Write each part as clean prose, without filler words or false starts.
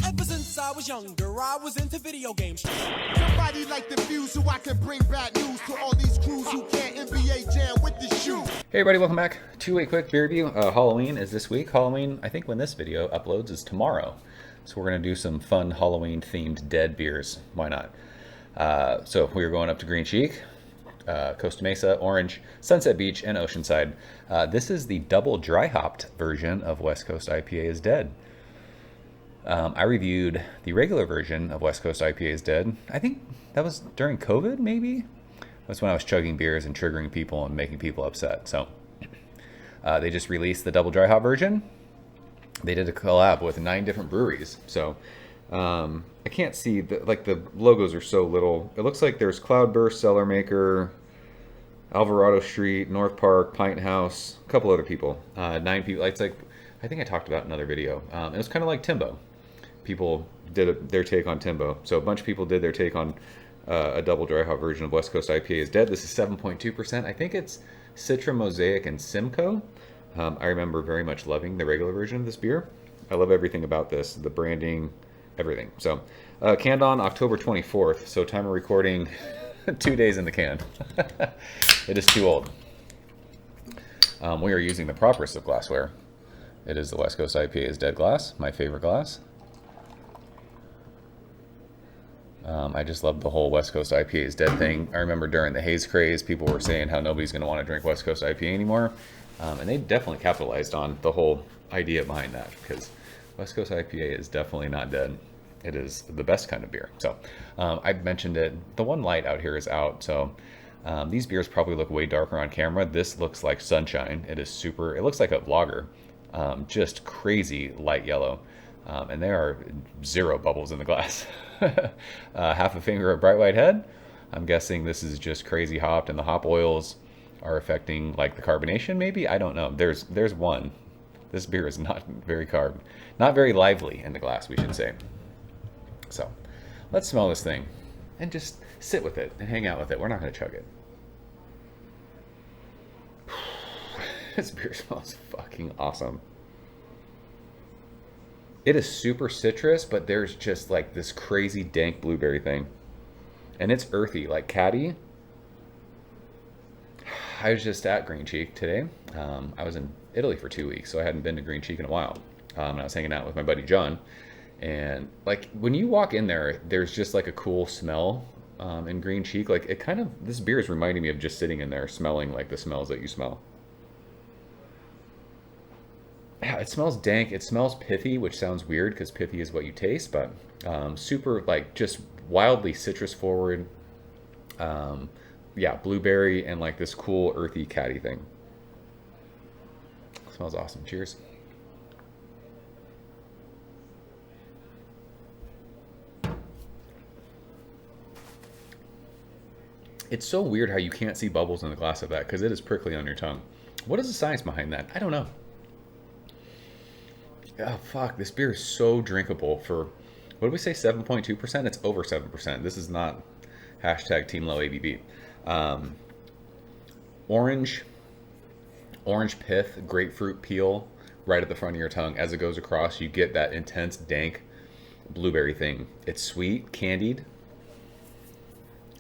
Ever since I was younger, I was into video games. Somebody like the fuse so I can bring bad news to all these crews who can't NBA jam with the shoe. Hey everybody, welcome back to a quick beer review. Halloween is this week. Halloween, I think when this video uploads, is tomorrow. So we're going to do some fun Halloween-themed dead beers. Why not? So we are going up to Green Cheek, Costa Mesa, Orange, Sunset Beach, and Oceanside. This is the double dry hopped version of West Coast IPA is Dead. I reviewed the regular version of West Coast IPA is Dead. I think that was during COVID, maybe? That's when I was chugging beers and triggering people and making people upset. So they just released the double dry hop version. They did a collab with 9 different breweries. So I can't see, the logos are so little. It looks like there's Cloudburst, Cellar Maker, Alvarado Street, North Park, Pint House, a couple other people. 9 people. It's like, I think I talked about in another video. It was kind of like Timbo. People did their take on Timbo. So a bunch of people did their take on a double dry hop version of West Coast IPA is Dead. This is 7.2%. I think it's Citra, Mosaic, and Simcoe. I remember very much loving the regular version of this beer. I love everything about this, the branding, everything. So canned on October 24th. So time of recording, 2 days in the can. It is too old. We are using the properest of glassware. It is the West Coast IPA is Dead glass, my favorite glass. I just love the whole West Coast IPA is Dead thing. I remember during the haze craze, people were saying how nobody's going to want to drink West Coast IPA anymore. And they definitely capitalized on the whole idea behind that, because West Coast IPA is definitely not dead. It is the best kind of beer. So I mentioned it. The one light out here is out. So these beers probably look way darker on camera. This looks like sunshine. It is super, it looks like a lager. Just crazy light yellow. And there are 0 bubbles in the glass. Half a finger of bright white head. I'm guessing this is just crazy hopped, and the hop oils are affecting like the carbonation maybe. I don't know. There's one. This beer is not very not very lively in the glass, we should say. So let's smell this thing and just sit with it and hang out with it. We're not going to chug it. This beer smells fucking awesome. It is super citrus, but there's just like this crazy dank blueberry thing. And it's earthy, like caddy. I was just at Green Cheek today. I was in Italy for 2 weeks, so I hadn't been to Green Cheek in a while. And I was hanging out with my buddy John. And like when you walk in there, there's just like a cool smell in Green Cheek. Like it kind of, this beer is reminding me of just sitting in there smelling like the smells that you smell. Yeah, it smells dank. It smells pithy, which sounds weird because pithy is what you taste, but super like just wildly citrus forward. Yeah, blueberry and like this cool earthy caddy thing. It smells awesome. Cheers. It's so weird how you can't see bubbles in the glass of that because it is prickly on your tongue. What is the science behind that? I don't know. Oh, fuck. This beer is so drinkable for, what did we say, 7.2%? It's over 7%. This is not hashtag Team Low ABV. Orange pith, grapefruit peel right at the front of your tongue. As it goes across, you get that intense, dank blueberry thing. It's sweet, candied.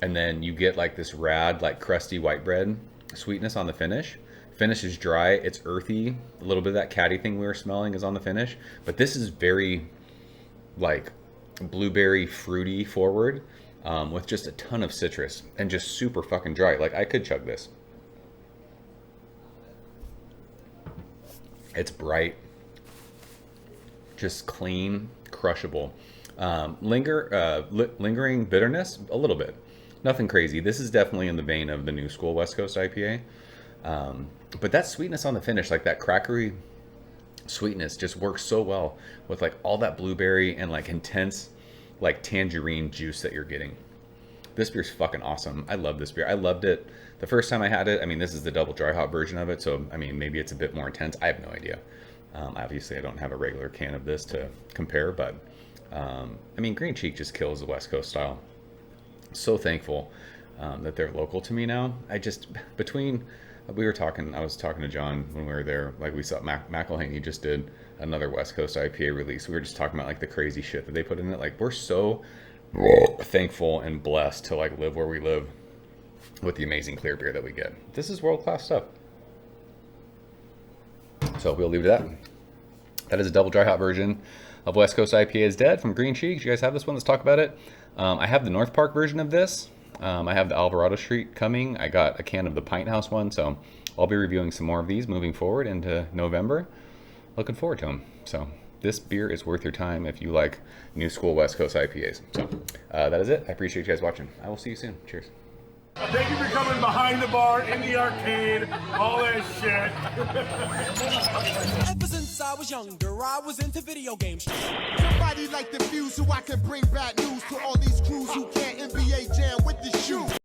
And then you get like this rad, like crusty white bread sweetness on the finish. Finish is dry, it's earthy. A little bit of that caddy thing we were smelling is on the finish. But this is very like blueberry fruity forward with just a ton of citrus and just super fucking dry. Like I could chug this. It's bright, just clean, crushable. Lingering bitterness, a little bit. Nothing crazy. This is definitely in the vein of the new school West Coast IPA. But that sweetness on the finish, like that crackery sweetness, just works so well with like all that blueberry and like intense like tangerine juice that you're getting. This beer's fucking awesome. I love this beer. I loved it the first time I had it. I mean, this is the double dry hop version of it, so I mean, maybe it's a bit more intense. I have no idea. Obviously, I don't have a regular can of this to compare, but I mean, Green Cheek just kills the West Coast style. So thankful that they're local to me now. I just, between we were talking. I was talking to John when we were there. Like we saw McElhaney just did another West Coast IPA release. We were just talking about like the crazy shit that they put in it. Like we're so thankful and blessed to like live where we live with the amazing clear beer that we get. This is world-class stuff. So we'll leave it at that. That is a double dry hop version of West Coast IPA is Dead from Green Cheeks. You guys have this one? Let's talk about it. I have the North Park version of this. I have the Alvarado Street coming. I got a can of the Pint House one, so I'll be reviewing some more of these moving forward into November. Looking forward to them. So this beer is worth your time if you like new school West Coast IPAs. So that is it. I appreciate you guys watching. I will see you soon. Cheers. Thank you for coming behind the bar, in the arcade, all that shit. Ever since I was younger, I was into video games. Somebody like the Fuse, so I can bring bad news to all these crews who can't NBA jam with the shoe.